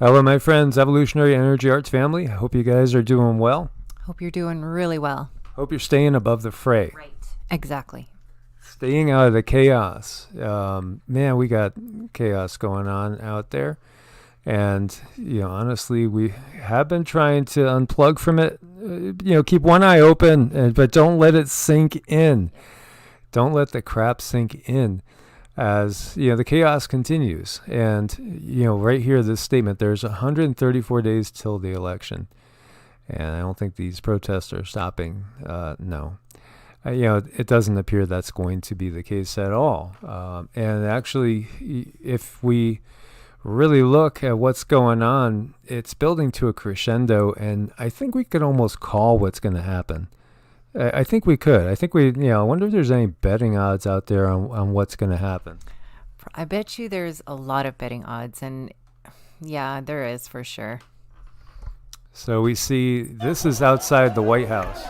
Hello, my friends, Evolutionary Energy Arts family. I hope you guys are doing well. Hope you're doing really well. Hope you're staying above the fray. Right. Exactly. Staying out of the chaos. Man, we got chaos going on out there. And, honestly, we have been trying to unplug from it. Keep one eye open, but don't let it sink in. Don't let the crap sink in as the chaos continues. And right here, this statement, there's 134 days till the election, and I don't think these protests are stopping. No, it doesn't appear that's going to be the case at all. And actually, if we really look at what's going on, it's building to a crescendo, and I think we could almost call what's going to happen. I think we could. I think I wonder if there's any betting odds out there on what's going to happen. I bet you there's a lot of betting odds, and yeah, there is for sure. So we see this is outside the White House.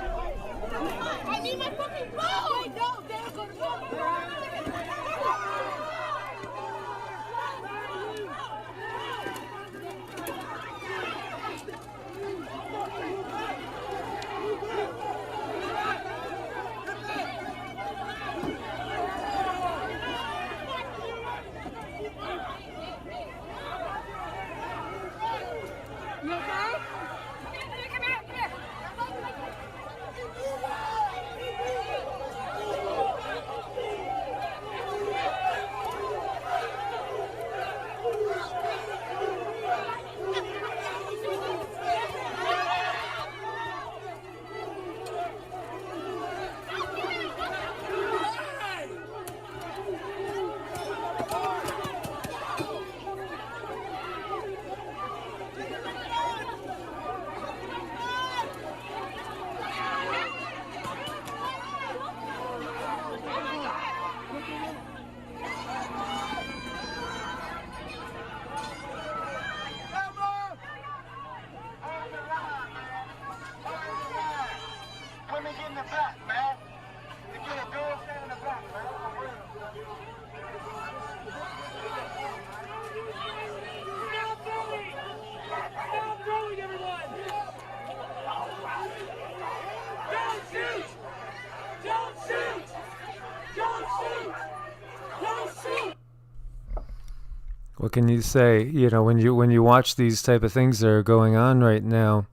What can you say? When you watch these type of things that are going on right now,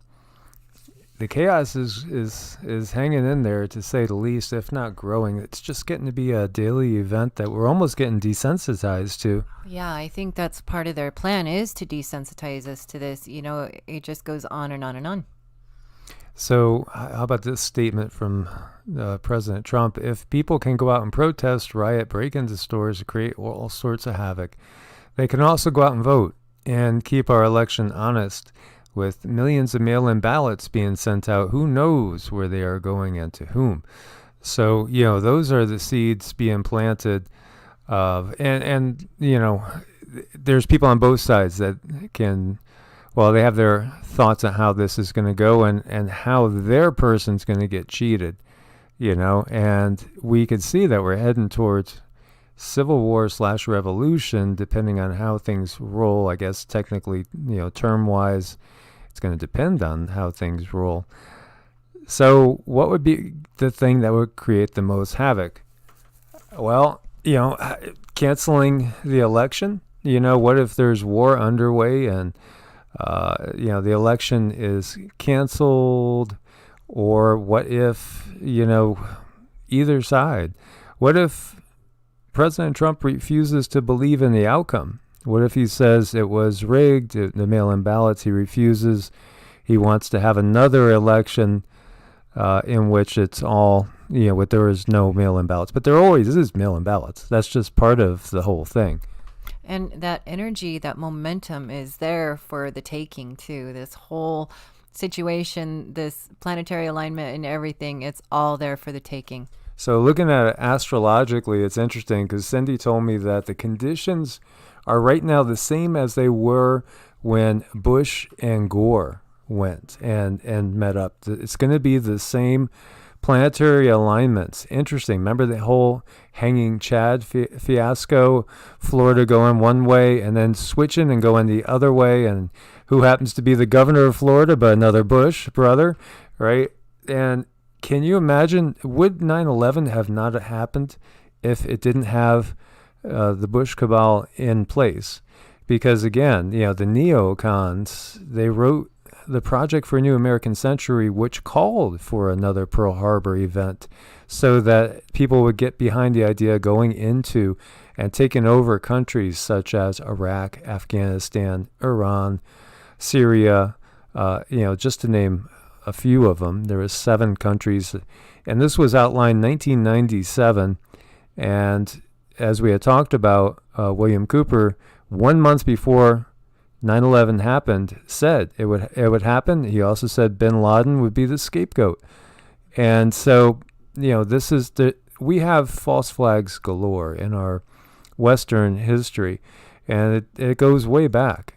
the chaos is hanging in there, to say the least, if not growing. It's just getting to be a daily event that we're almost getting desensitized to. Yeah, I think that's part of their plan, is to desensitize us to this. It just goes on and on and on. So how about this statement from President Trump? If people can go out and protest, riot, break into stores, create all sorts of havoc, they can also go out and vote and keep our election honest. With millions of mail-in ballots being sent out, who knows where they are going and to whom? So, those are the seeds being planted. And there's people on both sides that they have their thoughts on how this is going to go and how their person's going to get cheated, and we can see that we're heading towards civil war / revolution, depending on how things roll. I guess technically, term-wise, it's going to depend on how things roll. So what would be the thing that would create the most havoc? Well, canceling the election. What if there's war underway and, the election is canceled? Or what if, either side? What if President Trump refuses to believe in the outcome? What if he says it was rigged, the mail-in ballots? He refuses. He wants to have another election in which it's all, there is no mail-in ballots. But there always is mail-in ballots. That's just part of the whole thing. And that energy, that momentum is there for the taking, too. This whole situation, this planetary alignment and everything, it's all there for the taking. So looking at it astrologically, it's interesting because Cindy told me that the conditions are right now the same as they were when Bush and Gore went and met up. It's going to be the same Planetary alignments. Interesting. Remember the whole hanging Chad fiasco? Florida going one way and then switching and going the other way. And who happens to be the governor of Florida but another Bush brother, right? And can you imagine, would 9/11 have not happened if it didn't have the Bush cabal in place? Because again, the neocons, they wrote the Project for a New American Century, which called for another Pearl Harbor event so that people would get behind the idea going into and taking over countries such as Iraq, Afghanistan, Iran, Syria, just to name a few of them. There were 7 countries, and this was outlined 1997. And as we had talked about, William Cooper, 1 month before 9/11 happened, said it would happen. He also said bin Laden would be the scapegoat. And so, this is we have false flags galore in our Western history, and it goes way back.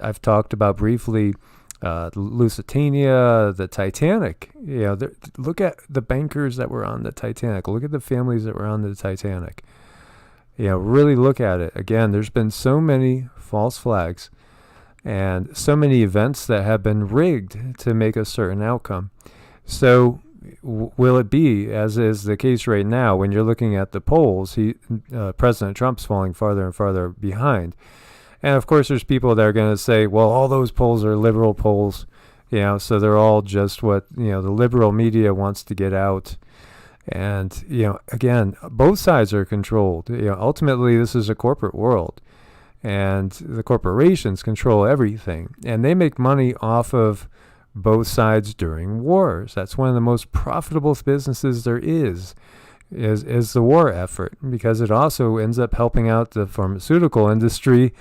I've talked about briefly Lusitania, the Titanic. Look at the bankers that were on the Titanic. Look at the families that were on the Titanic. Really look at it. Again, there's been so many false flags and so many events that have been rigged to make a certain outcome. So will it be, as is the case right now, when you're looking at the polls, President Trump's falling farther and farther behind? And of course, there's people that are going to say, well, all those polls are liberal polls, so they're all just what, the liberal media wants to get out. And, again, both sides are controlled. Ultimately, this is a corporate world, and the corporations control everything, and they make money off of both sides during wars. That's one of the most profitable businesses there is the war effort, because it also ends up helping out the pharmaceutical industry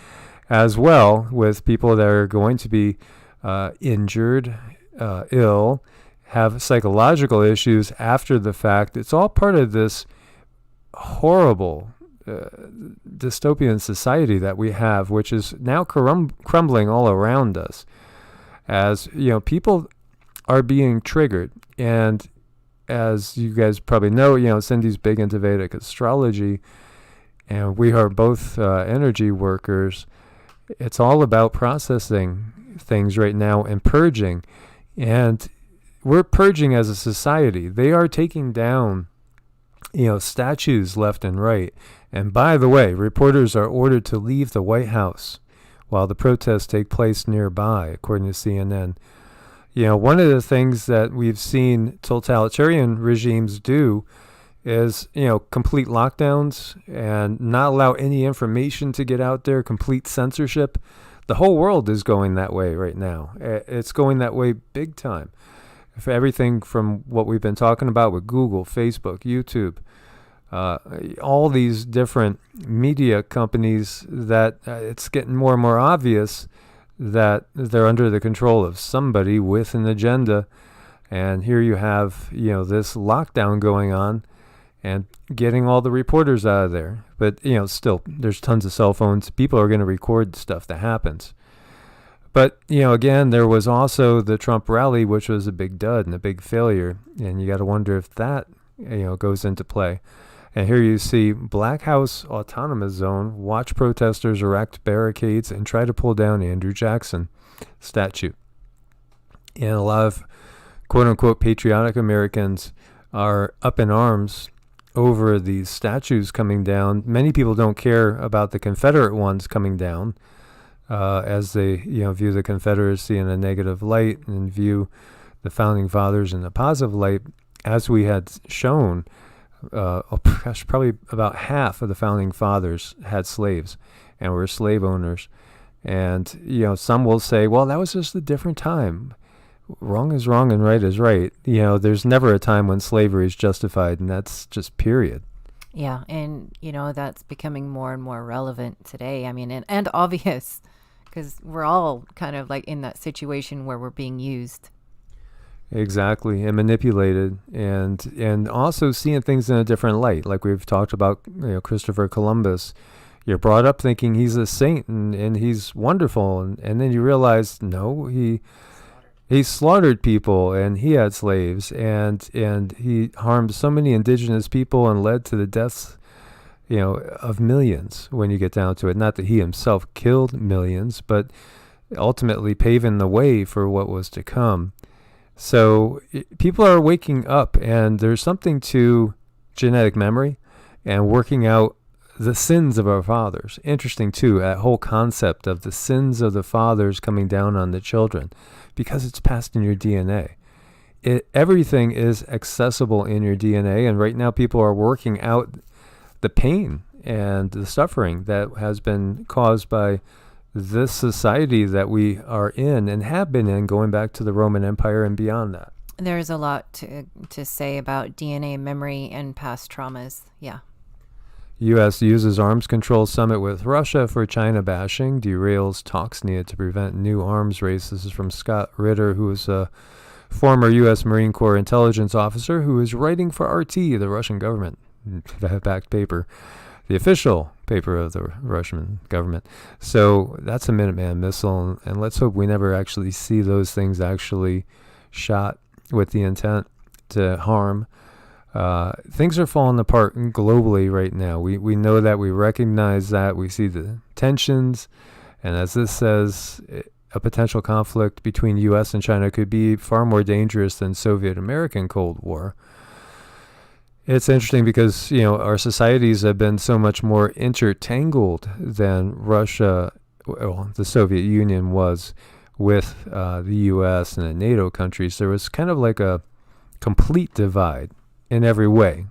as well, with people that are going to be injured, ill, have psychological issues after the fact. It's all part of this horrible dystopian society that we have, which is now crumbling all around us. As people are being triggered, and as you guys probably know, Cindy's big into Vedic astrology, and we are both energy workers. It's all about processing things right now and purging, and we're purging as a society. They are taking down, statues left and right. And by the way, reporters are ordered to leave the White House while the protests take place nearby, according to CNN. One of the things that we've seen totalitarian regimes do is, complete lockdowns and not allow any information to get out there, complete censorship. The whole world is going that way right now. It's going that way big time. For everything from what we've been talking about with Google, Facebook, YouTube, all these different media companies, that it's getting more and more obvious that they're under the control of somebody with an agenda. And here you have, this lockdown going on and getting all the reporters out of there. But, still, there's tons of cell phones. People are going to record stuff that happens. But, again, there was also the Trump rally, which was a big dud and a big failure. And you got to wonder if that, goes into play. And here you see Black House Autonomous Zone, watch protesters erect barricades and try to pull down Andrew Jackson statue. And a lot of quote-unquote patriotic Americans are up in arms over these statues coming down. Many people don't care about the Confederate ones coming down, as they view the Confederacy in a negative light and view the Founding Fathers in a positive light. As we had shown, probably about half of the Founding Fathers had slaves and were slave owners. And, some will say, well, that was just a different time. Wrong is wrong and right is right. There's never a time when slavery is justified, and that's just period. Yeah, and, that's becoming more and more relevant today. I mean, and obvious, because we're all kind of like in that situation where we're being used. Exactly, and manipulated, and also seeing things in a different light. Like we've talked about, Christopher Columbus. You're brought up thinking he's a saint and he's wonderful, and then you realize, no, he He slaughtered people, and he had slaves, and he harmed so many indigenous people and led to the deaths, of millions when you get down to it. Not that he himself killed millions, but ultimately paving the way for what was to come. So people are waking up, and there's something to genetic memory and working out the sins of our fathers. Interesting, too, that whole concept of the sins of the fathers coming down on the children, because it's passed in your DNA. Everything is accessible in your DNA, and right now people are working out the pain and the suffering that has been caused by this society that we are in and have been in, going back to the Roman Empire and beyond that. There's a lot to say about DNA memory and past traumas. Yeah. U.S. uses arms control summit with Russia for China bashing, derails talks needed to prevent new arms race. This is from Scott Ritter, who is a former U.S. Marine Corps intelligence officer who is writing for RT, the Russian government, backed paper, the official paper of the Russian government. So that's a Minuteman missile, and let's hope we never actually see those things actually shot with the intent to harm. Things are falling apart globally right now. We know that, we recognize that, we see the tensions, and as this says, a potential conflict between U.S. and China could be far more dangerous than Soviet-American Cold War. It's interesting because, our societies have been so much more intertangled than Russia, well, the Soviet Union was, with the U.S. and the NATO countries. There was kind of like a complete divide in every way.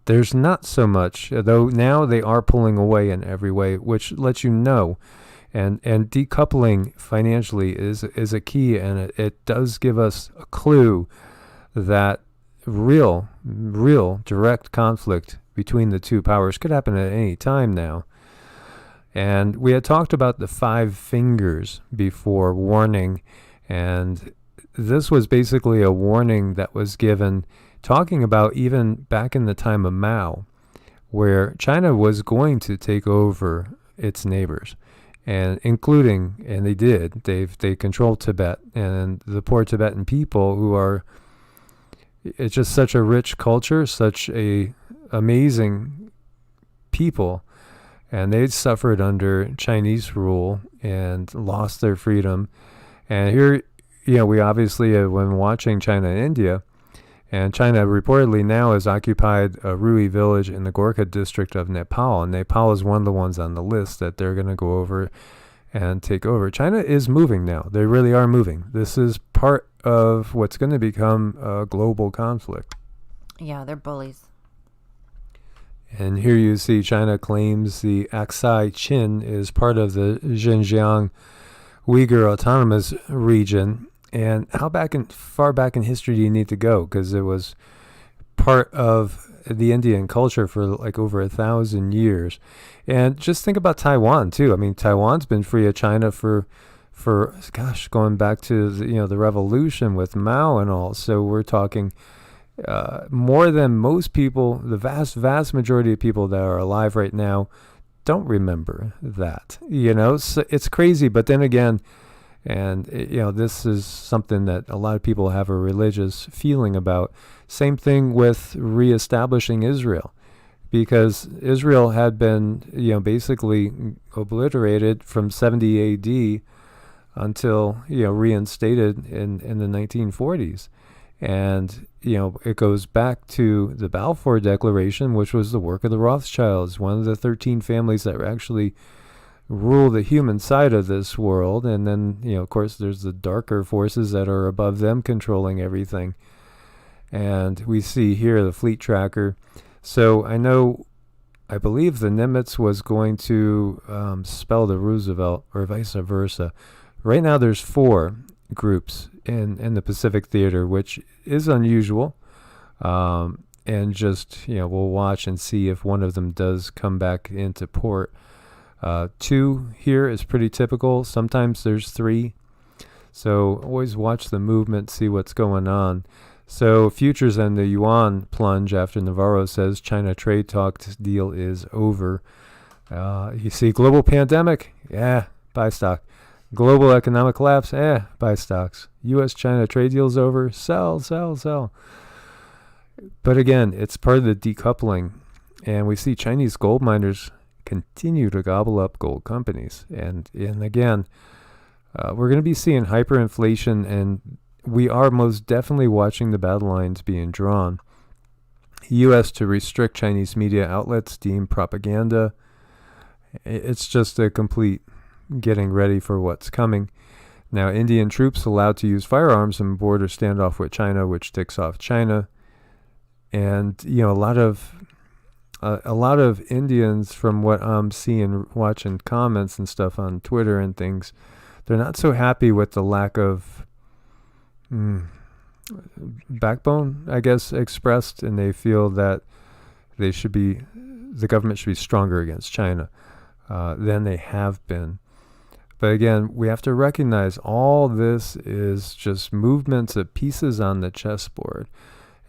There's not so much, though now they are pulling away in every way, which lets you know. And decoupling financially is a key, and it does give us a clue that real direct conflict between the two powers could happen at any time now. And we had talked about the 5 fingers before, warning, and this was basically a warning that was given, talking about even back in the time of Mao, where China was going to take over its neighbors, and they did. They control Tibet, and the poor Tibetan people who are, it's just such a rich culture, such a amazing people, and they suffered under Chinese rule and lost their freedom. And here, we obviously have been watching China and India. And China reportedly now has occupied a Rui village in the Gorkha district of Nepal. And Nepal is one of the ones on the list that they're going to go over and take over. China is moving now. They really are moving. This is part of what's going to become a global conflict. Yeah, they're bullies. And here you see China claims the Aksai Chin is part of the Xinjiang Uyghur Autonomous Region. And how far back in history do you need to go? Because it was part of the Indian culture for like over 1,000 years. And just think about Taiwan too. I mean, Taiwan's been free of China for going back to the revolution with Mao and all. So we're talking more than most people. The vast majority of people that are alive right now don't remember that. So it's crazy. But then again, and this is something that a lot of people have a religious feeling about. Same thing with reestablishing Israel, because Israel had been basically obliterated from 70 AD until reinstated in the 1940s. And it goes back to the Balfour Declaration, which was the work of the Rothschilds, one of the 13 families that were actually rule the human side of this world. And then, of course, there's the darker forces that are above them controlling everything. And we see here the fleet tracker. So I believe the Nimitz was going to spell the Roosevelt, or vice versa. Right now there's 4 groups in the Pacific Theater, which is unusual. And just, we'll watch and see if one of them does come back into port. 2 here is pretty typical. Sometimes there's 3. So always watch the movement, see what's going on. So futures and the yuan plunge after Navarro says China trade talks deal is over. You see global pandemic? Yeah, buy stock. Global economic collapse, buy stocks. U.S.-China trade deal's over, sell, sell, sell. But again, it's part of the decoupling. And we see Chinese gold miners continue to gobble up gold companies. And again, we're going to be seeing hyperinflation, and we are most definitely watching the battle lines being drawn. U.S. to restrict Chinese media outlets deemed propaganda. It's just a complete getting ready for what's coming. Now, Indian troops allowed to use firearms in border standoff with China, which ticks off China. And, you know, a lot of Indians, from what I'm seeing, watching comments and stuff on Twitter and things, they're not so happy with the lack of backbone, I guess, expressed, and they feel that the government should be stronger against China than they have been. But again, we have to recognize all this is just movements of pieces on the chessboard.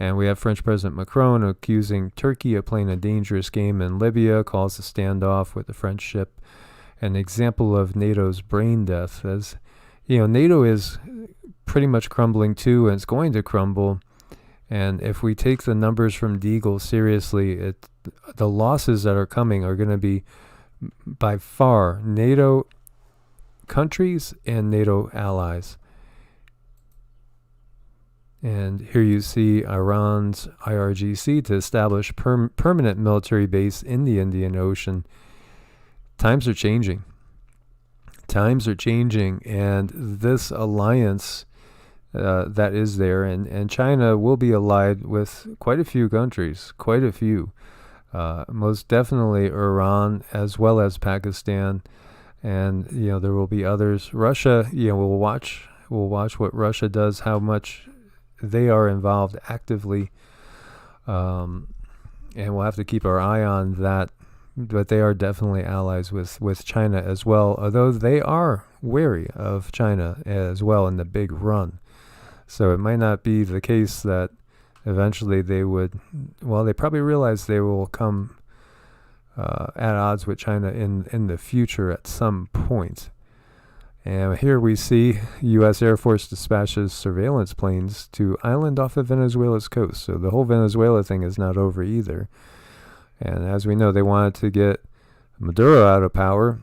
And we have French President Macron accusing Turkey of playing a dangerous game in Libya, calls the standoff with the French ship an example of NATO's brain death. As you know, NATO is pretty much crumbling too, and it's going to crumble. And if we take the numbers from Deagle seriously, the losses that are coming are going to be by far NATO countries and NATO allies. And here you see Iran's IRGC to establish permanent military base in the Indian Ocean. Times are changing. Times are changing, and this alliance that is there, and China will be allied with quite a few countries, quite a few. Most definitely Iran, as well as Pakistan, and you know there will be others. Russia, you know, we'll watch what Russia does, how much they are involved actively, and we'll have to keep our eye on that. But they are definitely allies with China as well, although they are wary of China as well in the big run. So it might not be the case that eventually they would, well, they probably realize they will come at odds with China in the future at some point. And here we see U.S. Air Force dispatches surveillance planes to island off of Venezuela's coast. So the whole Venezuela thing is not over either. And as we know, they wanted to get Maduro out of power.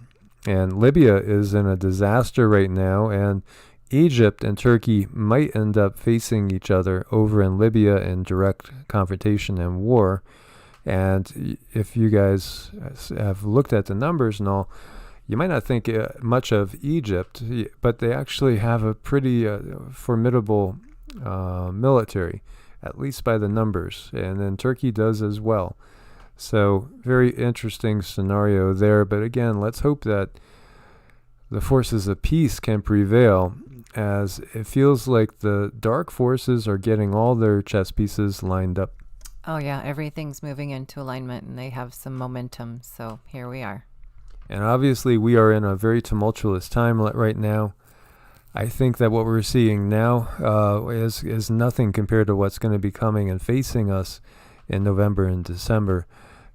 And Libya is in a disaster right now. And Egypt and Turkey might end up facing each other over in Libya in direct confrontation and war. And if you guys have looked at the numbers and all, you might not think much of Egypt, but they actually have a pretty formidable military, at least by the numbers. And then Turkey does as well. So very interesting scenario there. But again, let's hope that the forces of peace can prevail, as it feels like the dark forces are getting all their chess pieces lined up. Oh, yeah, everything's moving into alignment, and they have some momentum. So here we are. And obviously, we are in a very tumultuous time right now. I think that what we're seeing now is nothing compared to what's going to be coming and facing us in November and December.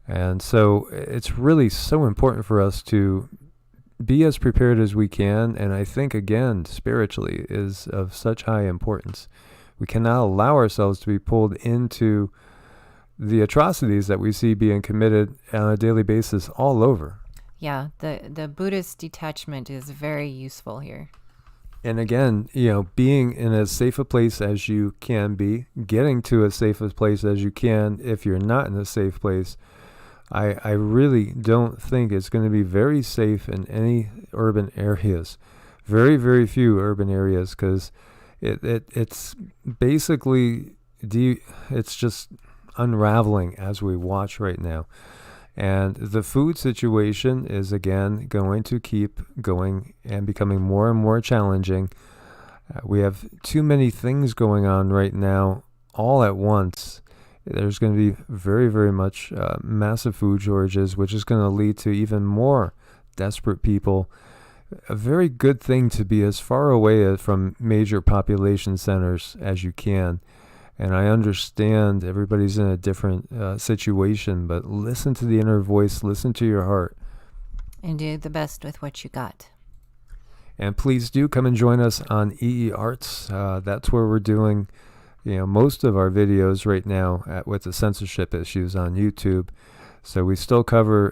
And so it's really so important for us to be as prepared as we can. And I think, again, spiritually is of such high importance. We cannot allow ourselves to be pulled into the atrocities that we see being committed on a daily basis all over. Yeah, the Buddhist detachment is very useful here. And again, you know, being in as safe a place as you can be, getting to as safe a place as you can if you're not in a safe place. I really don't think it's going to be very safe in any urban areas. Very, very few urban areas, because it's basically, it's just unraveling as we watch right now. And the food situation is, again, going to keep going and becoming more and more challenging. We have too many things going on right now all at once. There's going to be very, very much massive food shortages, which is going to lead to even more desperate people. A very good thing to be as far away from major population centers as you can. And I understand everybody's in a different situation, but listen to the inner voice, listen to your heart. And do the best with what you got. And please do come and join us on EE Arts. That's where we're doing, most of our videos right now with the censorship issues on YouTube. So we still cover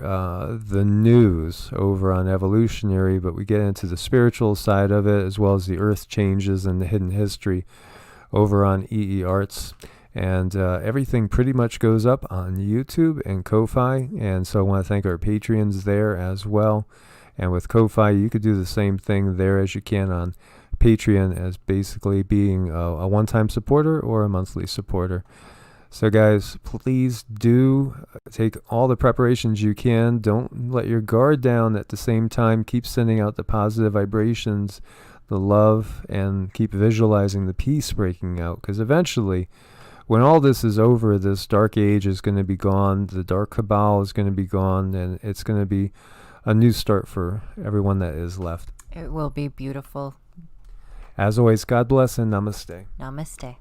the news over on Evolutionary, but we get into the spiritual side of it as well as the earth changes and the hidden history over on EE Arts. And everything pretty much goes up on YouTube and Ko-Fi. And so I want to thank our Patreons there as well. And with Ko-Fi, you could do the same thing there as you can on Patreon, as basically being a one-time supporter or a monthly supporter. So guys, please do take all the preparations you can. Don't let your guard down. At the same time, keep sending out the positive vibrations, the love, and keep visualizing the peace breaking out. Because eventually, when all this is over, this dark age is going to be gone. The dark cabal is going to be gone, and it's going to be a new start for everyone that is left. It will be beautiful. As always, God bless and namaste. Namaste.